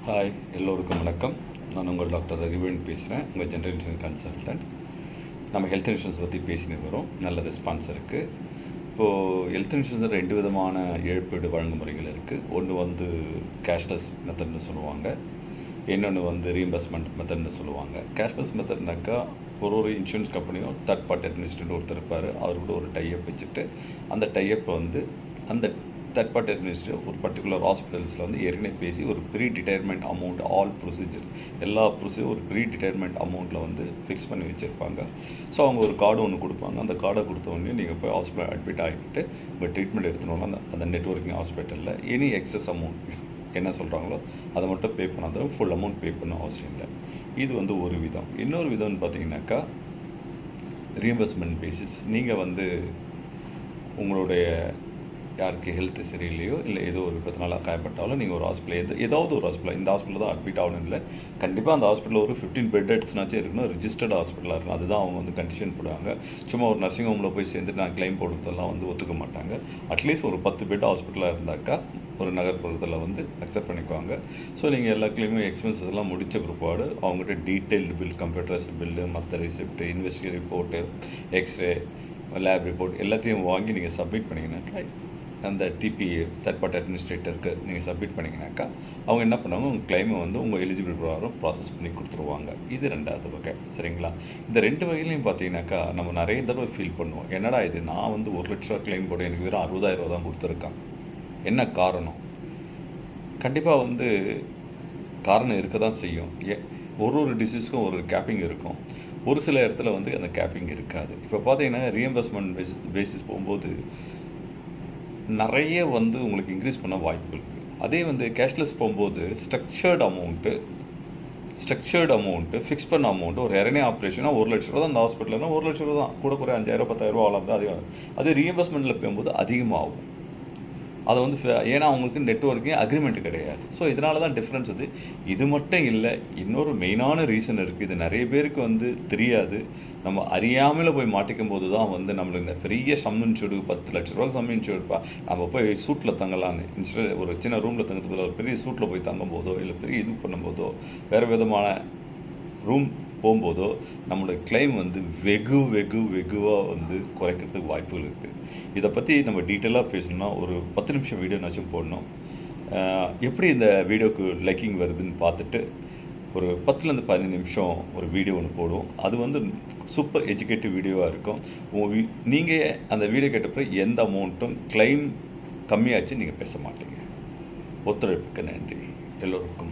Hi, எல்லோருக்கும் வணக்கம். நான் உங்கள் டாக்டர் ரவிவேன் பேசுகிறேன், உங்கள் ஜென்ரல் இன்சூரன்ஸ் கன்சல்டன்ட். நம்ம ஹெல்த் இன்சூரன்ஸ் பற்றி பேசினு வரோம். நல்ல ரெஸ்பான்ஸ் இருக்குது. இப்போது ஹெல்த் இன்சூரன்ஸில் 2 விதமான இழப்பீடு வழங்குமுறைகள் இருக்குது. ஒன்று கேஷ்லெஸ் மெத்தட்னு சொல்லுவாங்க, இன்னொன்று ரீஎம்பர்ஸ்மெண்ட் மெத்தட்னு சொல்லுவாங்க. கேஷ்லெஸ் மெத்தட்னாக்கா ஒரு இன்சூரன்ஸ் கம்பெனியும் தேர்ட் பார்ட்டி அட்மினிஸ்ட்ரேட்டர் ஒருத்தர் இருப்பார். அவர் கூட ஒரு டைஅப் வச்சுட்டு அந்த டைஅப் அந்த தேர்ட் பார்ட்டி அட்மினிஸ்ட்ரேட்டர் ஒரு பர்டிகுலர் ஹாஸ்பிட்டல்ஸில் ஏற்கனவே பேசி ஒரு predetermined amount, all procedures எல்லா ப்ரொசீஜர் ஒரு ப்ரீ டிட்டர்மெண்ட் அமௌண்ட்டில் ஃபிக்ஸ் பண்ணி வச்சுருப்பாங்க. ஸோ அவங்க ஒரு கார்டு ஒன்று கொடுப்பாங்க. அந்த கார்டை கொடுத்தவொடனே நீங்கள் போய் ஹாஸ்பிட்டல் அட்மிட் ஆகிட்டு உங்கள் ட்ரீட்மெண்ட் எடுத்துனோம்னா அந்த நெட்வொர்க்கிங் ஹாஸ்பிட்டலில் எனி எக்ஸஸ் அமௌண்ட் என்ன சொல்கிறாங்களோ அதை மட்டும் பே பண்ணாதான் ஃபுல் அமௌண்ட் பே பண்ண அவசியம் இல்லை. இது ஒரு விதம். இன்னொரு விதம்னு பார்த்தீங்கன்னாக்கா ரீஎம்பர்ஸ்மெண்ட் பேசிஸ். நீங்கள் உங்களுடைய யாருக்கு ஹெல்த்து சரியில்லையோ இல்லை ஏதோ ஒரு பிரச்சனை காயப்பட்டாலும் நீங்கள் ஒரு ஹாஸ்பிட்டல் ஏதாவது ஒரு ஹாஸ்பிட்டல், இந்த ஹாஸ்பிட்டல் தான் அட்மிட் ஆகணும் இல்லை, கண்டிப்பாக அந்த ஹாஸ்பிட்டலில் ஒரு 15 பெட்ஸ்னாச்சும் இருக்கணும், ரிஜிஸ்டர்ட் ஹாஸ்பிட்டலாக இருக்கணும். அதுதான் அவங்க கண்டிஷன் போடுவாங்க. சும்மா ஒரு நர்சிங் ஹோமில் போய் சேர்ந்துட்டு நான் கிளைம் போடுறதெல்லாம் ஒத்துக்க மாட்டாங்க. அட்லீஸ்ட் ஒரு 10 பெட் ஹாஸ்பிட்டலாக இருந்தாக்கா ஒரு நகர்ப்புறத்தில் அக்செப்ட் பண்ணிக்குவாங்க. ஸோ நீங்கள் எல்லா கிளைமும் எக்ஸ்பென்சஸ் எல்லாம் முடித்த பிற்பாடு அவங்ககிட்ட டீட்டெயில்டு பில், கம்ப்யூட்டரைஸ்டு பில்லு, மற்ற receipt, investigate report, x ray, lab report எல்லாத்தையும் வாங்கி நீங்கள் சப்மிட் பண்ணிங்கனாக்கா அந்த டிபிஏ தேர்ட் பார்ட்டி அட்மினிஸ்ட்ரேட்டருக்கு நீங்கள் சப்மிட் பண்ணிங்கனாக்கா அவங்க என்ன பண்ணுவாங்க, உங்கள் கிளைமை உங்கள் எலிஜிபிள் பிரகாரம் ப்ராசஸ் பண்ணி கொடுத்துருவாங்க. இது 2வது வகை. சரிங்களா? இந்த 2 வகையிலையும் பார்த்தீங்கன்னாக்கா நம்ம நிறைய தடவை ஃபீல் பண்ணுவோம், என்னடா இது நான் 1 லட்ச ரூபா கிளைம் போட எனக்கு வெறும் 60,000 ரூபா தான் கொடுத்துருக்கான், என்ன காரணம்? கண்டிப்பாக காரணம் இருக்க தான் செய்யும். ஒரு டிசீஸ்க்கும் ஒரு கேப்பிங் இருக்கும். ஒரு சில இடத்துல அந்த கேப்பிங் இருக்காது. இப்போ பார்த்தீங்கன்னா ரீஎம்பர்ஸ்மெண்ட் பேசிஸ் போகும்போது நிறைய உங்களுக்கு இன்க்ரீஸ் பண்ண வாய்ப்பு இருக்குது. அதே கேஷ்லெஸ் போகும்போது ஸ்ட்ரக்சர்டு அமௌண்ட்டு ஃபிக்ஸ் பண்ண அமௌண்ட்டு ஒரு இரணை ஆப்ரேஷனாக 1 லட்ச ரூபா தான். அந்த ஹாஸ்பிட்டலில் 1 லட்ச ரூபா தான், கூட 5,000 10,000 ரூபா வளர்ந்து அதிகம். அது ரீஎம்பர்ஸ்மெண்ட்டில் போகும்போது அதிகமாகும். அதை ஏன்னா அவங்களுக்கு நெட்வொர்க்கிங் அக்ரிமெண்ட் கிடையாது. ஸோ இதனால தான் டிஃப்ரென்ஸ். இது மட்டும் இல்லை, இன்னொரு மெயினான ரீசன் இருக்குது. இது நிறைய பேருக்கு தெரியாது. நம்ம அறியாமல் போய் மாட்டிக்கும் போது தான் நம்மளுக்கு இந்த பெரிய சம் இன்சூர்டு 10 லட்ச ரூபா சம் இன்சூர்டுப்பா, நம்ம போய் சூட்டில் தங்கலான்னு இன்ஸ்டன்ட் ஒரு சின்ன ரூமில் தங்கிறதுக்கு ஒரு பெரிய சூட்டில் போய் தங்கும் போதோ இல்லை பெரிய இது பண்ணும்போதோ வேறு விதமான ரூம் போகும்போதோ நம்மளோட கிளைம் வெகுவாக குறைக்கிறதுக்கு வாய்ப்புகள் இருக்குது. இதை பற்றி நம்ம டீட்டெயிலாக பேசணும்னா ஒரு 10 நிமிஷம் வீடியோனாச்சும் போடணும். எப்படி இந்த வீடியோக்கு லைக்கிங் வருதுன்னு பார்த்துட்டு ஒரு 10லேருந்து 15 நிமிஷம் ஒரு வீடியோ ஒன்று போடுவோம். அது சூப்பர் எஜுகேட்டிவ் வீடியோவாக இருக்கும். நீங்கள் அந்த வீடியோ கேட்டப்போ எந்த அமௌண்ட்டும் கிளைம் கம்மியாச்சு நீங்கள் பேச மாட்டீங்க. ஒத்துழைப்புக்கு நன்றி எல்லோருக்கும்.